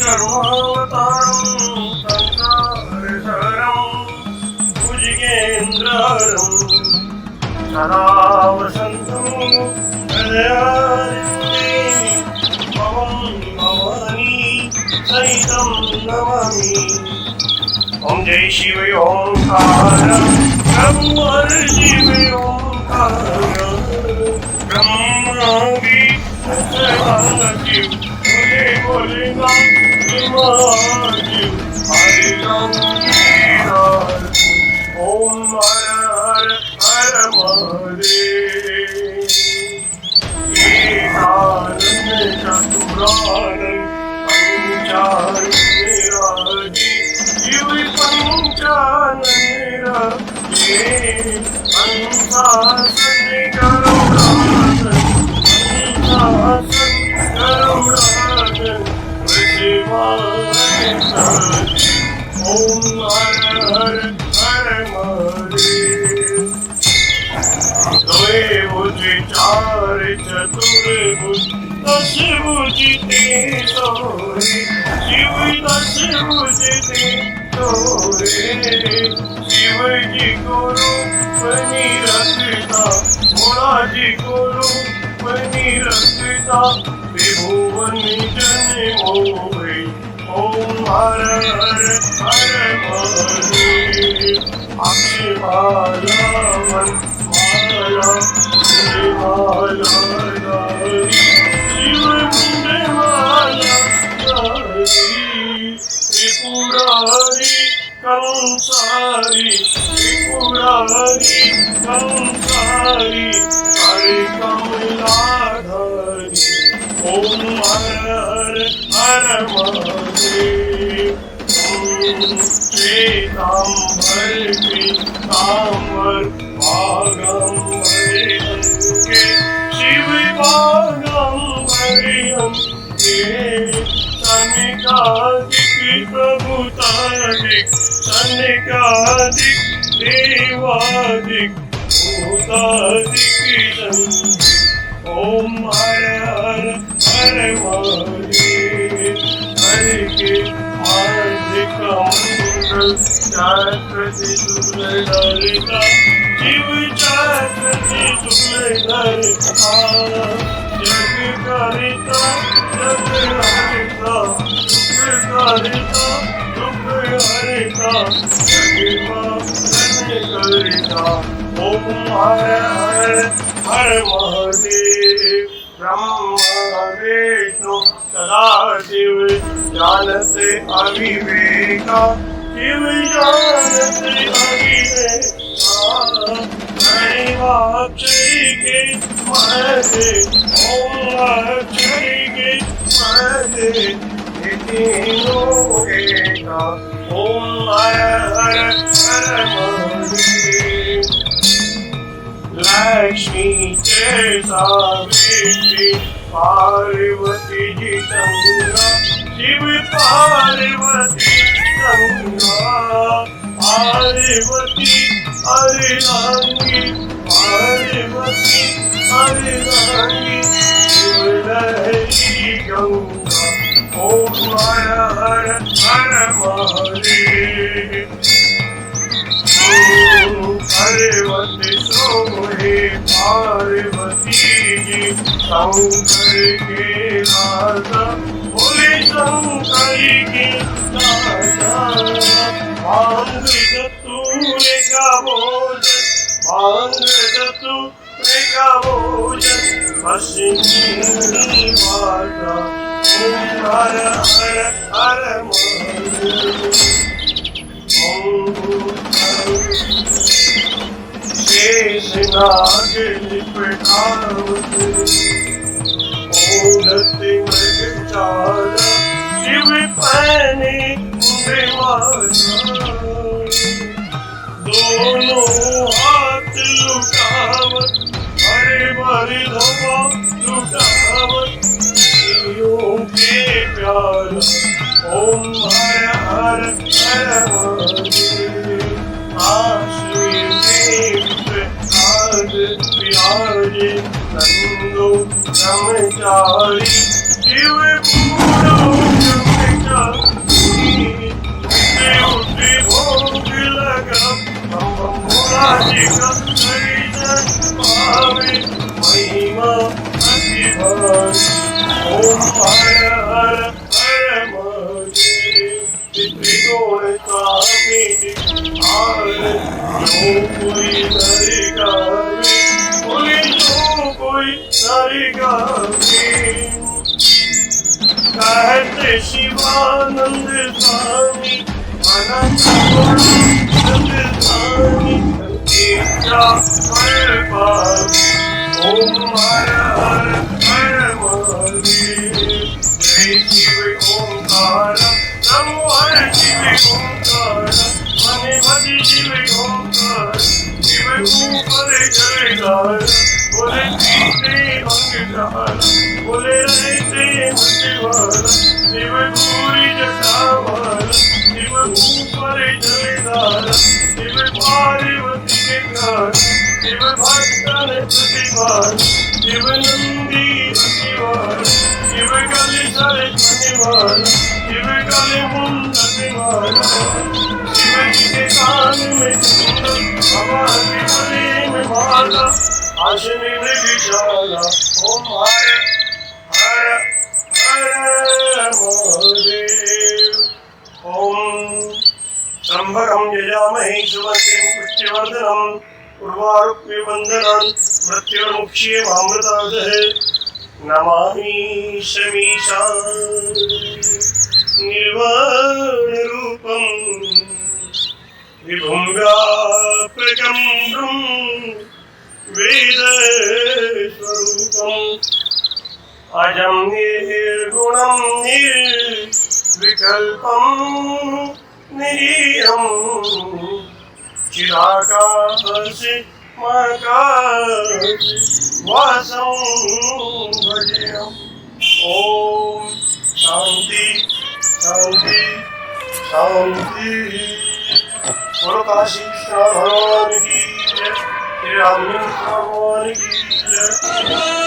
धर्मावतारं संसारसारं भुजगेन्द्रहरं सदा वसन्तं हृदयारण्ये भवं भवानी सहितं नमामि। ओम जय शिव ओंकार ब्रह्म शिव ओंकार ब्रह्मा शिव बोले बोले शिव हरे राम ओम हर हर हर महादेव एकानंद चतुरानंद पंचानंद शिव पंचानंद पंचासन गरुड़ासन पंचासन गरुड़ासन ओम हर हर हर महादेव। द्वय भुज चार चतुर्भुज दश भुज ते सोरे शिव दश भुज ते सोरे शिव जी को रूप बनी रखता भोला जी को रूप बनी रखता त्रिभुवन जन मोहे ओम हर हर हर महादेव। अक्षमाला मन माला माला शिव मुंडे माला त्रिपुरारी कंसारी त्रिपुरारी कंसारी हरे कमलाधारी ओम हर हर हर महादेव। श्वेतांबर पीतांबर भागंबर अंके शिव भागंबर अंके सनिकादिक प्रभुतादिक सनिकादिक देवादिक भूतादिक ओम हर हर हर महादेव। हरि के मार्गिक मंगल चक्रति सुललिता शिव चक्रति सुललिता जग करिता जग हरिता दुख करिता दुख हरिता जग करिता ओम हर हर हर महादेव। ब्रह्मा विष्णु सदाशिव जानते अविवेका शिव जानते अविवेका अक्षय के महे ओम अक्षय के महे तीनों एका ओम हर हर हर महादेव। लक्ष्मी के सावित्री पार्वती जी गंगा शिव पार्वती गंगा पार्वती हरिरांगी पार्वती हरिरांगी शिव लहरी गंगा ओम हर हर हर महादेव। पार्वती सोहे पार्वती जी शंकर के राजा बोले शंकर के राजा भांग धतूरे का भोजन भांग धतूरे का भोजन भस्मी माता ओम हर हर हर महादेव। शेषनाग लिपटावत ओढ़ते मृगचारा शिव पहने माला दोनों हाथ लुटावत हरे भरे धवा लुटावत शिवों के प्यारा ओम हर हर हर महादेव। विराजे नंदो ब्रह्मचारी शिव पूरो ब्रह्मचारी उठे भोग लगम बम बम भोला जी का दर्शन पावे महिमा अति भारी ओम हर हर हर महादेव त्रिगुण स्वामी आर जो कोई नर गावे बोले जो कोई नर गावे कहते शिवानंद स्वामी अनंत स्वामी तेरा हर पावे ओम हर हर हर महादेव जय शिव ओंकार नमो हर शिव ओंकार मने भज शिव ओंकार शिव ऊपर जयकार बोले पीते अंगदार बोले रहते मतिवार शिव पूरी जटावार शिव ऊपर जयकार शिव पार्वती के प्यार शिव भक्तन प्रतिवार शिव नंदी प्रतिवार शिव कलि सर प्रतिवार शिव कलि मुंड प्रतिवार शिव जी के कान में कुंडल बाबा के गले में माला आशने में विशाला ओम हर हर हर महादेव ओम त्र्यंबकं यजामहे सुगन्धिं पुष्टिवर्धनम् उर्वारुकमिबन्धनान् मृत्युर्मुक्षीयमामृतादः नमामि शमीशान् निर्वाणरूपं विभुं व्यापकं वेदस्वरूपम् अजं निर्गुणं निर्विकल्पं निरीयं चिराकाशे वासं भजेयम् ॐ शान्ति शान्ति शान्ति बोलो काशी विश्वनाथ भगवान की जय, श्री राम भगवान की जय।